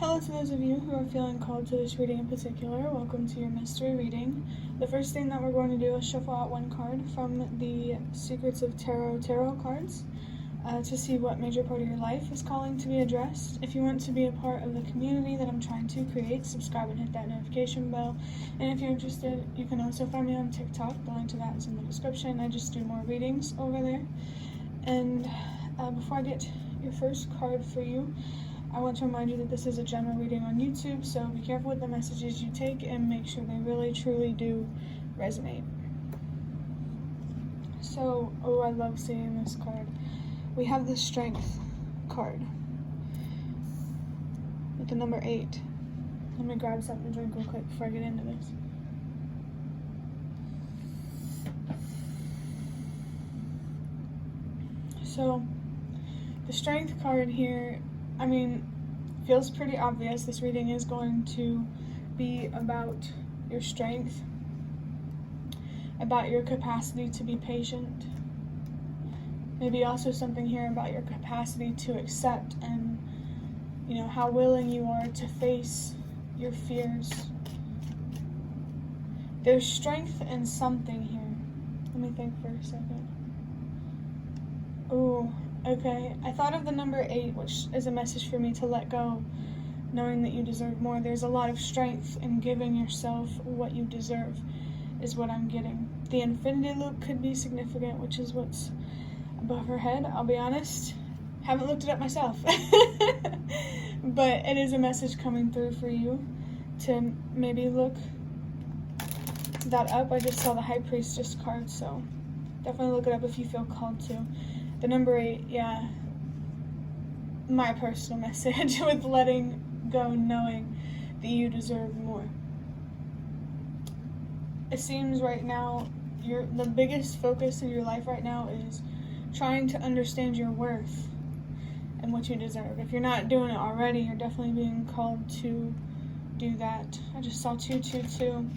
Hello to those of you who are feeling called to this reading in particular. Welcome to your mystery reading. The first thing that we're going to do is shuffle out one card from the Secrets of Tarot cards to see what major part of your life is calling to be addressed. If you want to be a part of the community that I'm trying to create, subscribe and hit that notification bell. And if you're interested, you can also find me on TikTok. The link to that is in the description. I just do more readings over there. And before I get your first card for you, I want to remind you that this is a general reading on YouTube, so be careful with the messages you take and make sure they really truly do resonate. So, I love seeing this card. We have the Strength card with the number 8. Let me grab something to drink real quick before I get into this. So, the Strength card here, feels pretty obvious. This reading is going to be about your strength, about your capacity to be patient. Maybe also something here about your capacity to accept and, how willing you are to face your fears. There's strength in something here. Let me think for a second. Ooh. Okay, I thought of the number 8, which is a message for me to let go, knowing that you deserve more. There's a lot of strength in giving yourself what you deserve, is what I'm getting. The infinity loop could be significant, which is what's above her head, I'll be honest. Haven't looked it up myself. But it is a message coming through for you to maybe look that up. I just saw the High Priestess card, so definitely look it up if you feel called to. The number 8, yeah, my personal message with letting go, knowing that you deserve more. It seems right now, the biggest focus in your life right now is trying to understand your worth and what you deserve. If you're not doing it already, you're definitely being called to do that. I just saw 222.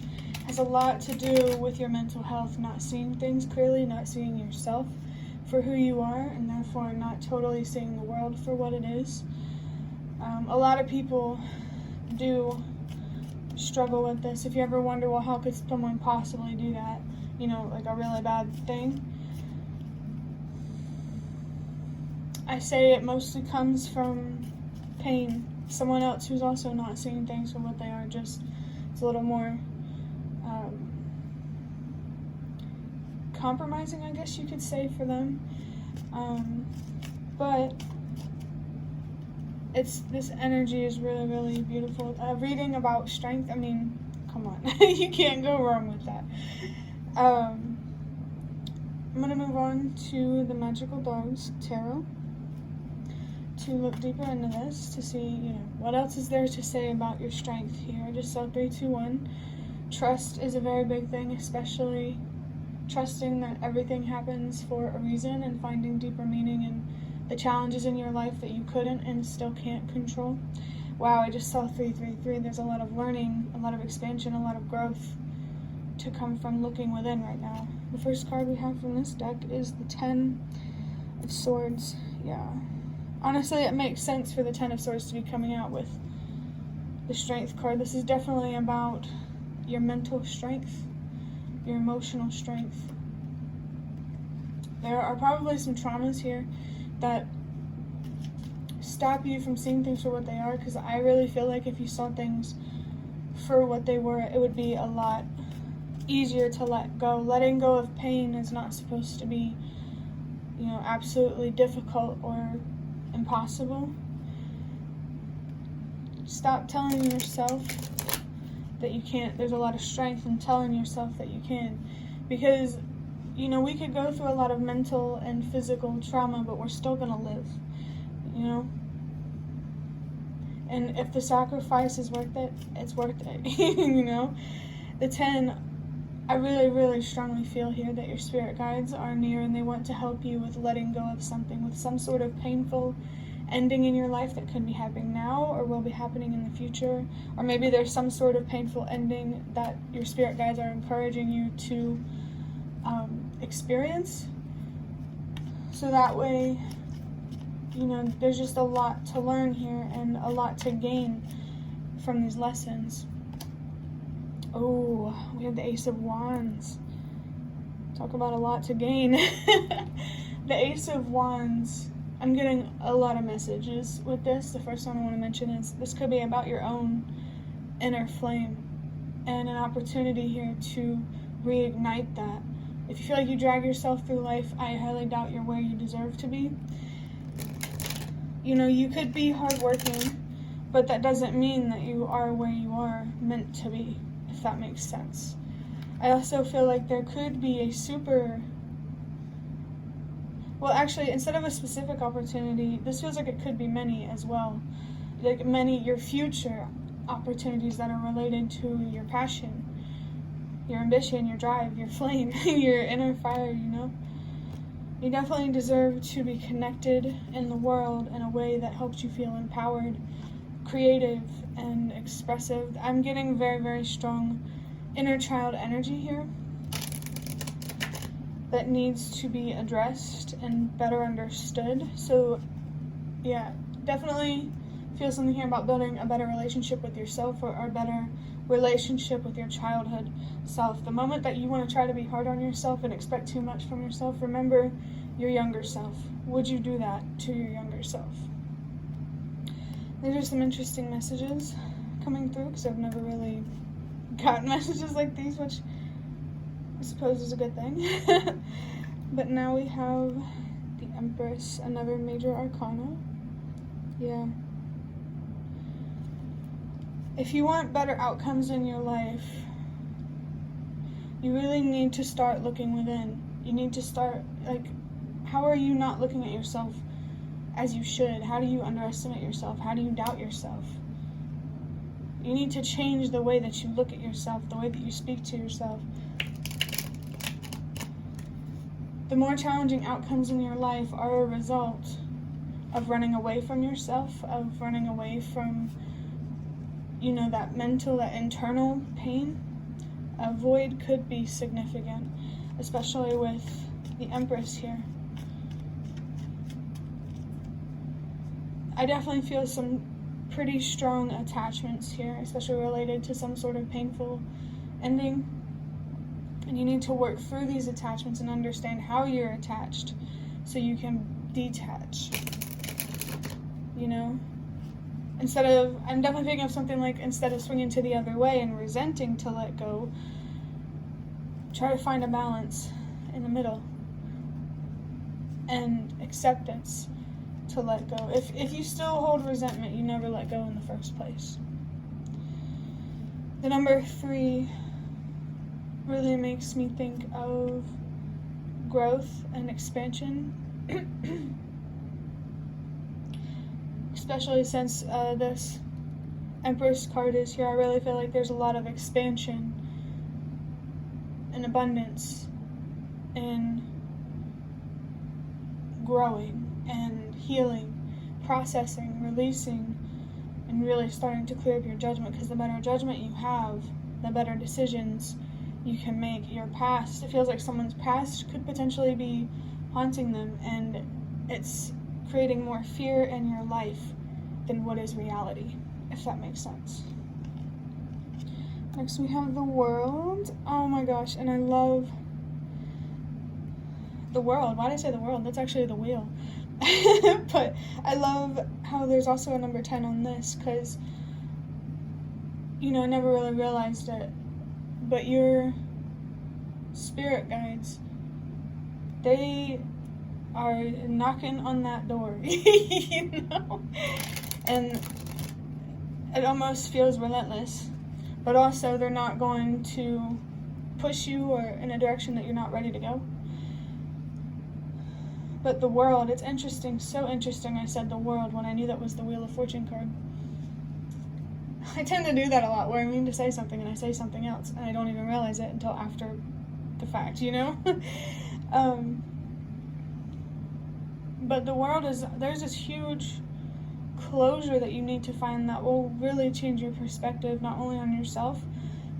Has a lot to do with your mental health, not seeing things clearly, not seeing yourself for who you are, and therefore not totally seeing the world for what it is. A lot of people do struggle with this. If you ever wonder, well, how could someone possibly do that? Like a really bad thing. I say it mostly comes from pain. Someone else who's also not seeing things for what they are, just it's a little more compromising, I guess you could say, for them. But this energy is really, really beautiful. Reading about strength, come on. You can't go wrong with that. I'm going to move on to the Magical Dogs Tarot to look deeper into this, to see, what else is there to say about your strength here. I just saw 3, 2, 1. Trust is a very big thing, especially trusting that everything happens for a reason and finding deeper meaning in the challenges in your life that you couldn't and still can't control. Wow, I just saw 3, 3, 3. There's a lot of learning, a lot of expansion, a lot of growth to come from looking within right now. The first card we have from this deck is the 10 of Swords. Yeah. Honestly, it makes sense for the 10 of Swords to be coming out with the Strength card. This is definitely about your mental strength, your emotional strength. There are probably some traumas here that stop you from seeing things for what they are, because I really feel like if you saw things for what they were, it would be a lot easier to let go. Letting go of pain is not supposed to be, absolutely difficult or impossible. Stop telling yourself that you can't. There's a lot of strength in telling yourself that you can, because we could go through a lot of mental and physical trauma, but we're still gonna live, and if the sacrifice is worth it, it's worth it. The 10, I really, really strongly feel here that your spirit guides are near and they want to help you with letting go of something, with some sort of painful ending in your life that could be happening now or will be happening in the future, or maybe there's some sort of painful ending that your spirit guides are encouraging you to experience, so that way there's just a lot to learn here and a lot to gain from these lessons. Oh, we have the Ace of Wands. Talk about a lot to gain. The Ace of Wands, I'm getting a lot of messages with this. The first one I want to mention is this could be about your own inner flame and an opportunity here to reignite that. If you feel like you drag yourself through life, I highly doubt you're where you deserve to be. You could be hardworking, but that doesn't mean that you are where you are meant to be, if that makes sense. I also feel like there could be instead of a specific opportunity, this feels like it could be many as well. Like your future opportunities that are related to your passion, your ambition, your drive, your flame, your inner fire, You definitely deserve to be connected in the world in a way that helps you feel empowered, creative, and expressive. I'm getting very, very strong inner child energy here that needs to be addressed and better understood. So, yeah, definitely feel something here about building a better relationship with yourself or a better relationship with your childhood self. The moment that you want to try to be hard on yourself and expect too much from yourself, remember your younger self. Would you do that to your younger self? These are some interesting messages coming through because I've never really gotten messages like these, which I suppose is a good thing. But now we have the Empress, another major arcana. Yeah. If you want better outcomes in your life, you really need to start looking within. You need to start, how are you not looking at yourself as you should? How do you underestimate yourself? How do you doubt yourself? You need to change the way that you look at yourself, the way that you speak to yourself. The more challenging outcomes in your life are a result of running away from yourself, of running away from that mental, that internal pain. A void could be significant, especially with the Empress here. I definitely feel some pretty strong attachments here, especially related to some sort of painful ending. And you need to work through these attachments and understand how you're attached so you can detach. I'm definitely thinking of something like, instead of swinging to the other way and resenting to let go, try to find a balance in the middle and acceptance to let go. If you still hold resentment, you never let go in the first place. The number 3 really makes me think of growth and expansion. Especially since this Empress card is here, I really feel like there's a lot of expansion and abundance and growing and healing, processing, releasing, and really starting to clear up your judgment, because the better judgment you have, the better decisions you can make. Your past, it feels like someone's past could potentially be haunting them, and it's creating more fear in your life than what is reality, if that makes sense. Next we have the World. Oh my gosh, and I love the World. Why did I say the World? That's actually the Wheel. But I love how there's also a number 10 on this, because I never really realized it, but your spirit guides, they are knocking on that door, and it almost feels relentless, but also they're not going to push you or in a direction that you're not ready to go. But the World, it's interesting, so interesting I said the World when I knew that was the Wheel of Fortune card. I tend to do that a lot, where I mean to say something and I say something else, and I don't even realize it until after the fact, But the World there's this huge closure that you need to find that will really change your perspective, not only on yourself,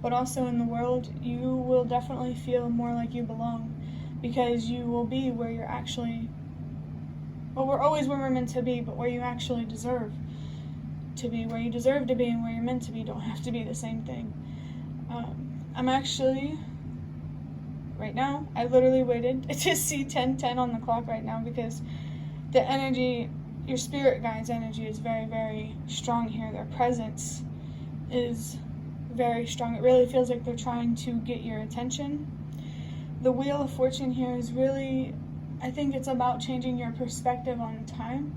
but also in the world. You will definitely feel more like you belong, because you will be where you're actually well, we're always where we're meant to be, but where you actually deserve to be, where you deserve to be and where you're meant to be don't have to be the same thing. I'm actually, right now, I literally waited to see 10:10 on the clock right now because the energy, your spirit guide's energy is very, very strong here. Their presence is very strong. It really feels like they're trying to get your attention. The Wheel of Fortune here is really, I think it's about changing your perspective on time,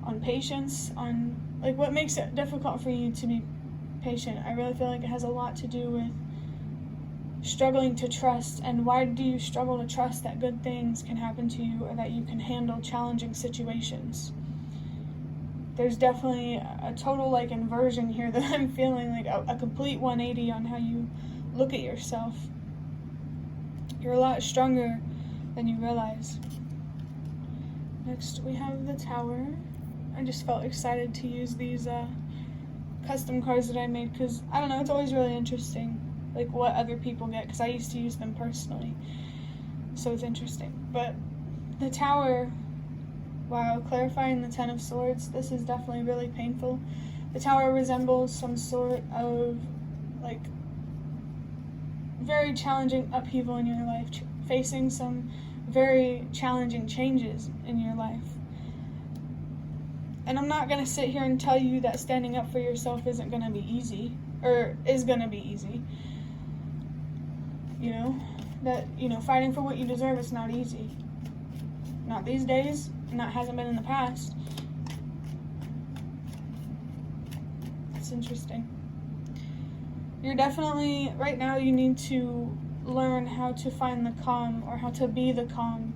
on patience, on like what makes it difficult for you to be patient. I really feel like it has a lot to do with struggling to trust. And why do you struggle to trust that good things can happen to you or that you can handle challenging situations? There's definitely a total like inversion here that I'm feeling, like a complete 180 on how you look at yourself. You're a lot stronger than you realize. Next we have the Tower. I just felt excited to use these custom cards that I made because, I don't know, it's always really interesting like what other people get because I used to use them personally, so it's interesting. But the Tower, wow, clarifying the Ten of Swords, this is definitely really painful. The Tower resembles some sort of like very challenging upheaval in your life, facing some very challenging changes in your life. And I'm not going to sit here and tell you that standing up for yourself isn't going to be easy, or is going to be easy. You know, that, you know, fighting for what you deserve is not easy. Not these days, and that hasn't been in the past. It's interesting. You're definitely, right now you need to learn how to find the calm, or how to be the calm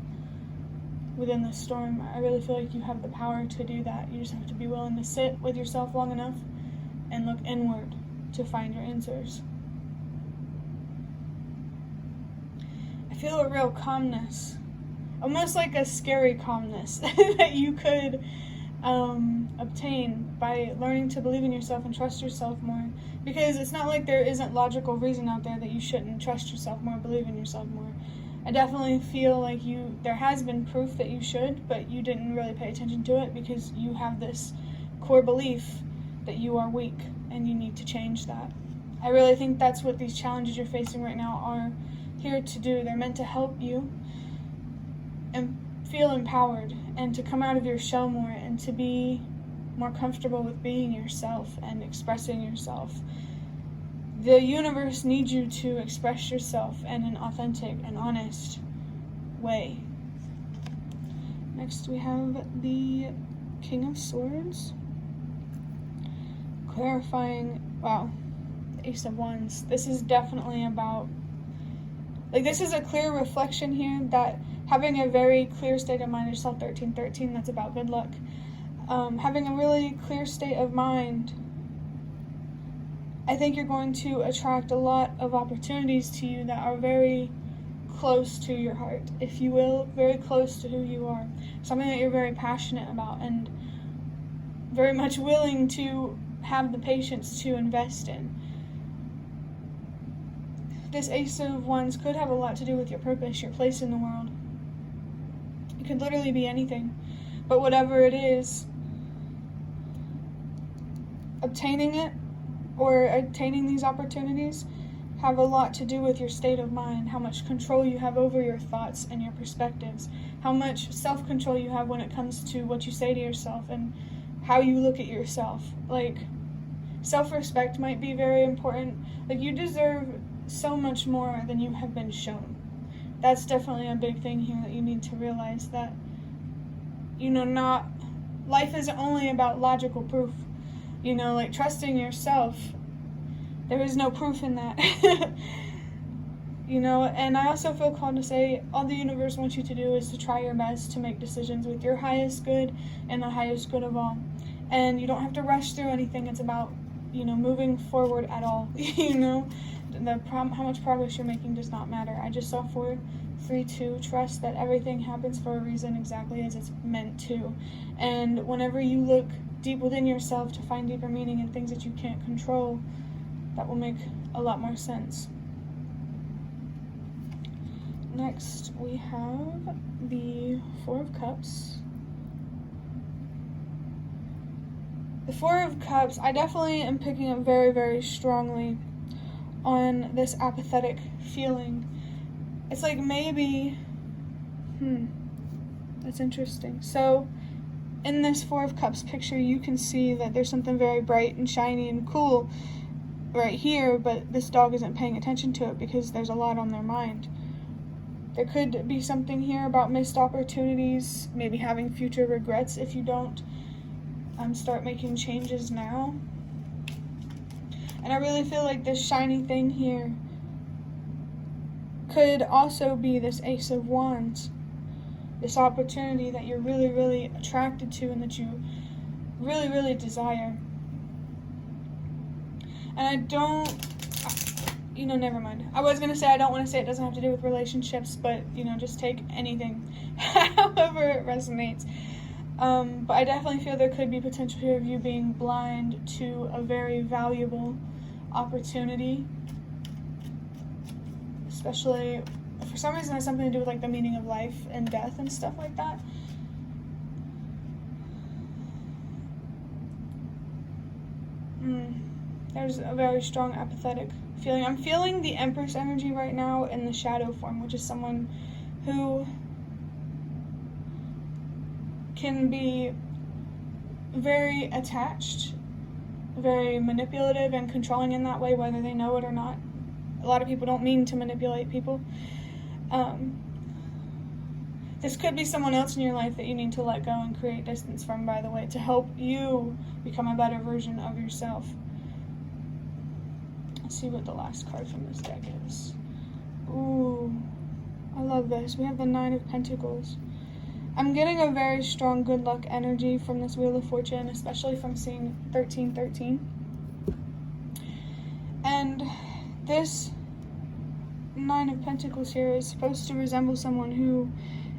within the storm. I really feel like you have the power to do that. You just have to be willing to sit with yourself long enough and look inward to find your answers. I feel a real calmness, almost like a scary calmness that you could obtain by learning to believe in yourself and trust yourself more. Because it's not like there isn't logical reason out there that you shouldn't trust yourself more, believe in yourself more. I definitely feel like there has been proof that you should, but you didn't really pay attention to it because you have this core belief that you are weak and you need to change that. I really think that's what these challenges you're facing right now are here to do. They're meant to help you and feel empowered and to come out of your shell more and to be more comfortable with being yourself and expressing yourself. The universe needs you to express yourself in an authentic and honest way. Next we have the King of Swords. Clarifying, wow, the Ace of Wands. This is definitely about, like, this is a clear reflection here that having a very clear state of mind, I just saw 1313, that's about good luck. Having a really clear state of mind, I think you're going to attract a lot of opportunities to you that are very close to your heart, if you will, very close to who you are. Something that you're very passionate about and very much willing to have the patience to invest in. This Ace of Wands could have a lot to do with your purpose, your place in the world. It could literally be anything. But whatever it is, obtaining it or attaining these opportunities have a lot to do with your state of mind, how much control you have over your thoughts and your perspectives, how much self-control you have when it comes to what you say to yourself and how you look at yourself. Like, self-respect might be very important. Like, you deserve so much more than you have been shown. That's definitely a big thing here that you need to realize, that, you know, life isn't only about logical proof. You know, like trusting yourself, there is no proof in that. You know, and I also feel called to say all the universe wants you to do is to try your best to make decisions with your highest good and the highest good of all. And you don't have to rush through anything. It's about, you know, moving forward at all. You know, how much progress you're making does not matter. I just saw 4-3-2, trust that everything happens for a reason exactly as it's meant to. And whenever you look deep within yourself to find deeper meaning in things that you can't control, that will make a lot more sense. Next, we have the Four of Cups. The Four of Cups, I definitely am picking up very, very strongly on this apathetic feeling. It's like maybe, that's interesting. So in this Four of Cups picture, you can see that there's something very bright and shiny and cool right here, but this dog isn't paying attention to it because there's a lot on their mind. There could be something here about missed opportunities, maybe having future regrets if you don't start making changes now. And I really feel like this shiny thing here could also be this Ace of Wands, this opportunity that you're really, really attracted to and that you really, really desire. And I don't, never mind. I was going to say, I don't want to say it doesn't have to do with relationships, but, just take anything, however it resonates. But I definitely feel there could be potential here of you being blind to a very valuable opportunity. Especially, for some reason, it has something to do with, like, the meaning of life and death and stuff like that. There's a very strong apathetic feeling. I'm feeling the Empress energy right now in the shadow form, which is someone who can be very attached, very manipulative and controlling in that way, whether they know it or not. A lot of people don't mean to manipulate people. This could be someone else in your life that you need to let go and create distance from, by the way, to help you become a better version of yourself. Let's see what the last card from this deck is. Ooh, I love this. We have the Nine of Pentacles. I'm getting a very strong good luck energy from this Wheel of Fortune, especially from seeing 1313. And this Nine of Pentacles here is supposed to resemble someone who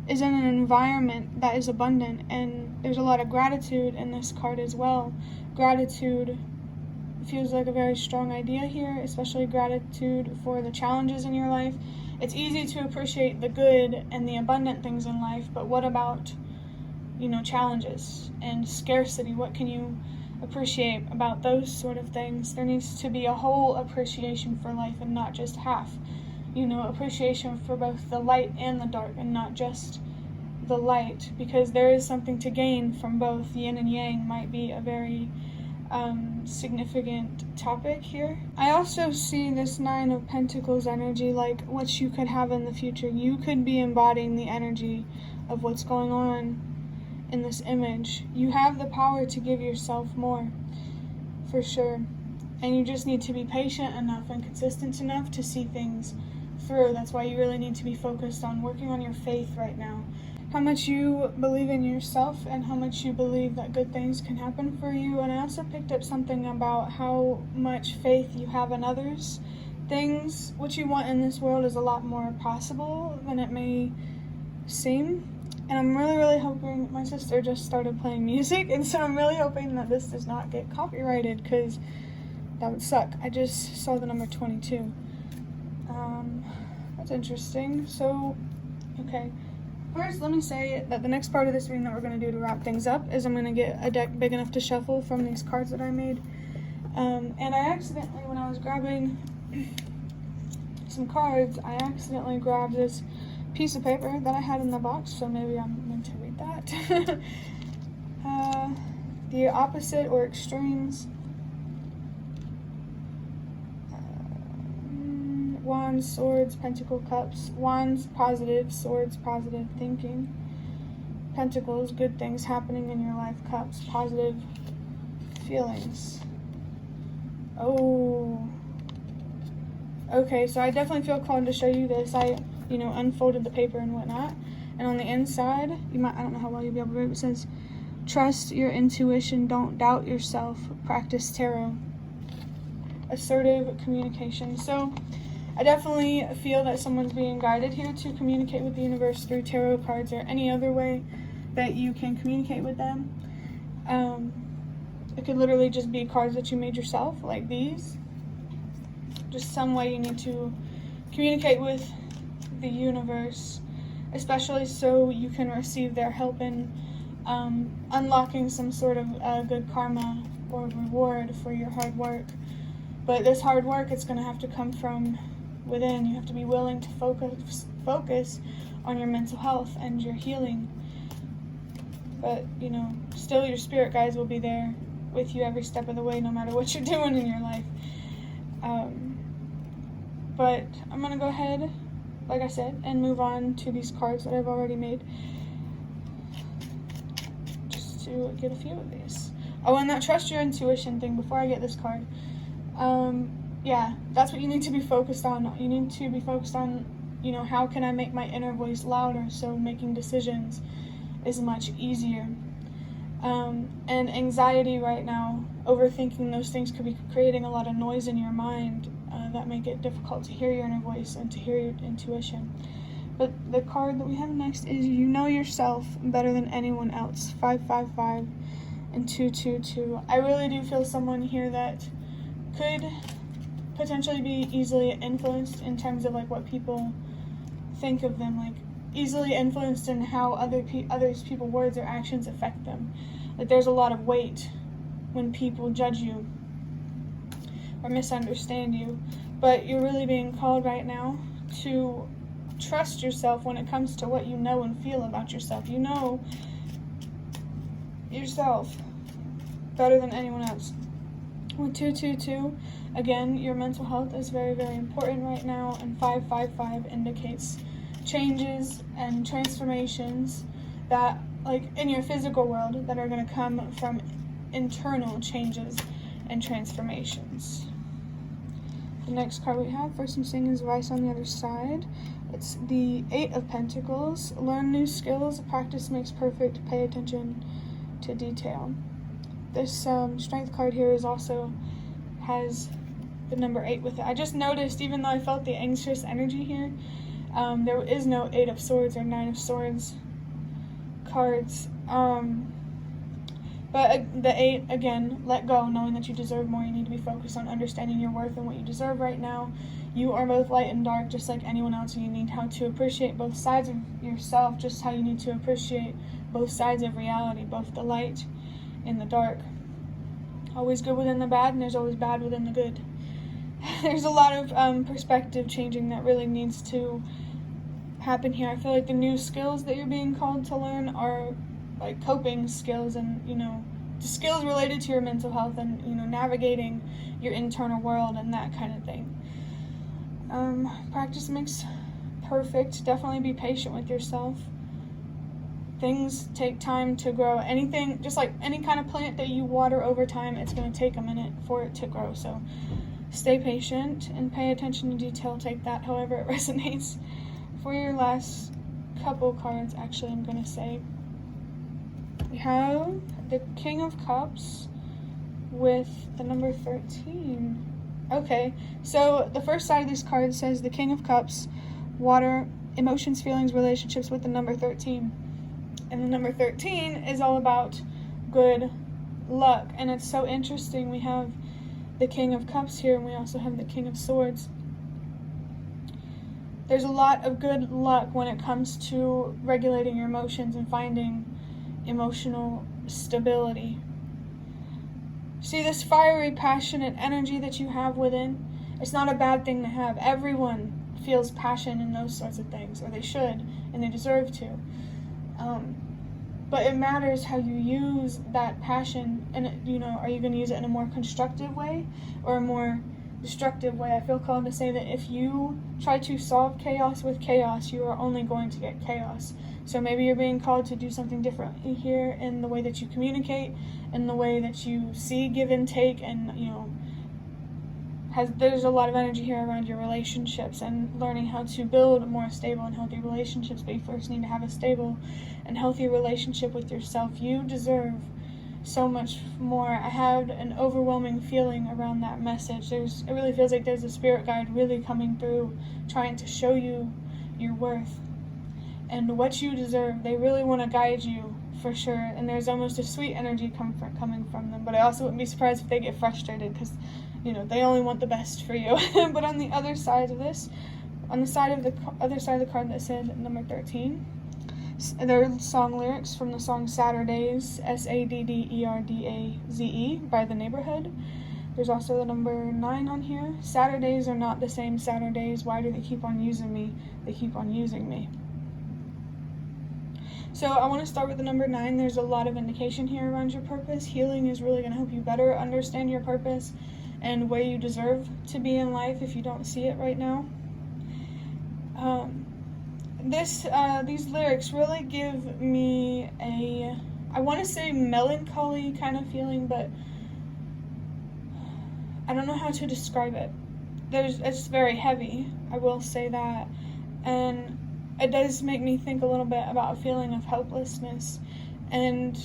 is in an environment that is abundant, and there's a lot of gratitude in this card as well. Gratitude feels like a very strong idea here, especially gratitude for the challenges in your life. It's easy to appreciate the good and the abundant things in life, but what about, challenges and scarcity? What can you appreciate about those sort of things? There needs to be a whole appreciation for life and not just half. Appreciation for both the light and the dark and not just the light, because there is something to gain from both. Yin and yang might be a very significant topic here. I also see this Nine of Pentacles energy like what you could have in the future. You could be embodying the energy of what's going on in this image. You have the power to give yourself more, for sure. And you just need to be patient enough and consistent enough to see things through. That's why you really need to be focused on working on your faith right now. How much you believe in yourself and how much you believe that good things can happen for you. And I also picked up something about how much faith you have in others. Things, what you want in this world is a lot more possible than it may seem. And I'm really, really hoping, my sister just started playing music, and so I'm really hoping that this does not get copyrighted, because that would suck. I just saw the number 22. That's interesting. So, okay. First, let me say that the next part of this reading that we're going to do to wrap things up is I'm going to get a deck big enough to shuffle from these cards that I made. And I accidentally, when I was grabbing some cards, I accidentally grabbed this piece of paper that I had in the box, so maybe I'm meant to read that. The opposite or extremes. Wands, Swords, Pentacle, Cups. Wands, positive. Swords, positive thinking. Pentacles, good things happening in your life. Cups, positive feelings. Oh. Okay, so I definitely feel called to show you this. I, unfolded the paper and whatnot. And on the inside, I don't know how well you'll be able to read it, but it says, trust your intuition, don't doubt yourself, practice tarot. Assertive communication. So, I definitely feel that someone's being guided here to communicate with the universe through tarot cards or any other way that you can communicate with them. It could literally just be cards that you made yourself, like these. Just some way you need to communicate with the universe, especially so you can receive their help in unlocking some sort of good karma or reward for your hard work. But this hard work, it's going to have to come from within. You have to be willing to focus on your mental health and your healing. But, still your spirit guides will be there with you every step of the way, no matter what you're doing in your life. But I'm going to go ahead, like I said, and move on to these cards that I've already made. Just to get a few of these. Oh, and that trust your intuition thing before I get this card. Yeah, that's what you need to be focused on. You need to be focused on, how can I make my inner voice louder so making decisions is much easier. And anxiety right now, overthinking those things could be creating a lot of noise in your mind that make it difficult to hear your inner voice and to hear your intuition. But the card that we have next is You Know Yourself Better Than Anyone Else, 555 and 222. I really do feel someone here that could potentially be easily influenced in terms of what people think of them, easily influenced in how others people's words or actions affect them. There's a lot of weight when people judge you or misunderstand you, but you're really being called right now to trust yourself when it comes to what you know and feel about yourself. You know yourself better than anyone else. With 222, again, your mental health is very, very important right now, and 555 indicates changes and transformations that, in your physical world, that are going to come from internal changes and transformations. The next card we have, First I'm seeing is Vice on the other side. It's the 8 of Pentacles. Learn new skills. Practice makes perfect. Pay attention to detail. This strength card here has the number 8 with it. I just noticed, even though I felt the anxious energy here, there is no 8 of Swords or 9 of Swords cards. But the 8, again, let go, knowing that you deserve more. You need to be focused on understanding your worth and what you deserve right now. You are both light and dark, just like anyone else, and you need how to appreciate both sides of yourself, just how you need to appreciate both sides of reality, both the light and the dark. Always good within the bad, and there's always bad within the good. There's a lot of perspective changing that really needs to happen here. I feel like the new skills that you're being called to learn are coping skills and, skills related to your mental health and, navigating your internal world and that kind of thing. Practice makes perfect. Definitely be patient with yourself. Things take time to grow. Anything, just like any kind of plant that you water over time, it's going to take a minute for it to grow. So stay patient and pay attention to detail. Take that however it resonates. For your last couple cards, actually, I'm going to say, we have the King of Cups with the number 13. Okay, so the first side of this card says the King of Cups, water, emotions, feelings, relationships with the number 13. And the number 13 is all about good luck. And it's so interesting. We have the King of Cups here, and we also have the King of Swords. There's a lot of good luck when it comes to regulating your emotions and finding emotional stability. See, this fiery, passionate energy that you have within, it's not a bad thing to have. Everyone feels passion in those sorts of things, or they should, and they deserve to. But it matters how you use that passion, and are you going to use it in a more constructive way or a more destructive way? I feel called to say that if you try to solve chaos with chaos, you are only going to get chaos. So maybe you're being called to do something different here in the way that you communicate, in the way that you see give and take, and there's a lot of energy here around your relationships and learning how to build more stable and healthy relationships. But you first need to have a stable and healthy relationship with yourself. You deserve so much more. I had an overwhelming feeling around that message. It really feels like there's a spirit guide really coming through, trying to show you your worth and what you deserve. They really want to guide you for sure, and there's almost a sweet energy coming from them. But I also wouldn't be surprised if they get frustrated because they only want the best for you. But on the other side of this, on the other side of the card that said number 13, They're song lyrics from the song Saturdays, Sadderdaze, by The Neighborhood. There's also the number 9 on here. Saturdays are not the same Saturdays. Why do they keep on using me? They keep on using me. So I want to start with the number 9. There's a lot of indication here around your purpose. Healing is really going to help you better understand your purpose and where you deserve to be in life if you don't see it right now. These lyrics really give me a, I want to say melancholy kind of feeling, but I don't know how to describe it. It's very heavy, I will say that, and it does make me think a little bit about a feeling of helplessness, and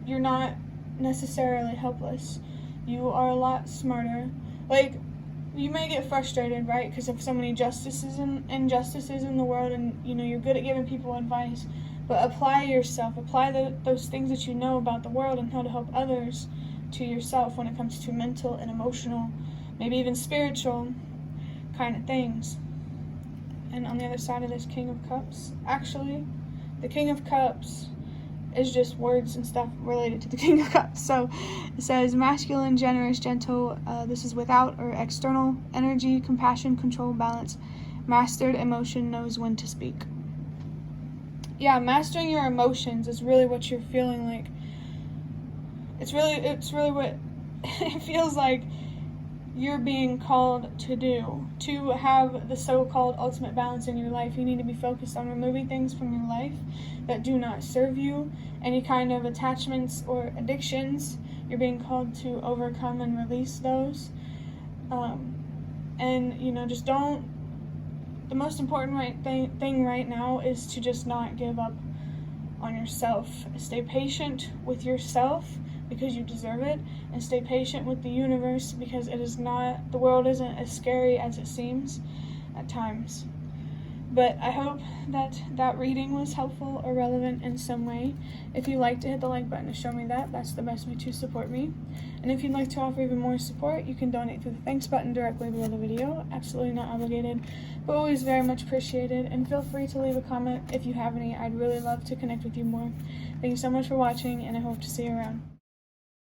you're not necessarily helpless. You are a lot smarter. Like, you may get frustrated, right, because of so many injustices in the world, and you're good at giving people advice, but apply yourself, those things that you know about the world and how to help others to yourself when it comes to mental and emotional, maybe even spiritual kind of things. And on the other side of this King of Cups, actually, the King of Cups is just words and stuff related to the King of Cups. So it says masculine, generous, gentle. This is without or external energy, compassion, control, balance. Mastered emotion, knows when to speak. Yeah, mastering your emotions is really what you're feeling like. It's really what it feels like you're being called to do. To have the so-called ultimate balance in your life, you need to be focused on removing things from your life that do not serve you. Any kind of attachments or addictions, you're being called to overcome and release those. And just don't. The most important thing right now is to just not give up on yourself. Stay patient with yourself, because you deserve it, and stay patient with the universe, because the world isn't as scary as it seems at times. But I hope that reading was helpful or relevant in some way. If you'd like to hit the like button to show me that's the best way to support me. And if you'd like to offer even more support, you can donate through the thanks button directly below the video. Absolutely not obligated, but always very much appreciated. And feel free to leave a comment if you have any. I'd really love to connect with you more. Thank you so much for watching, and I hope to see you around.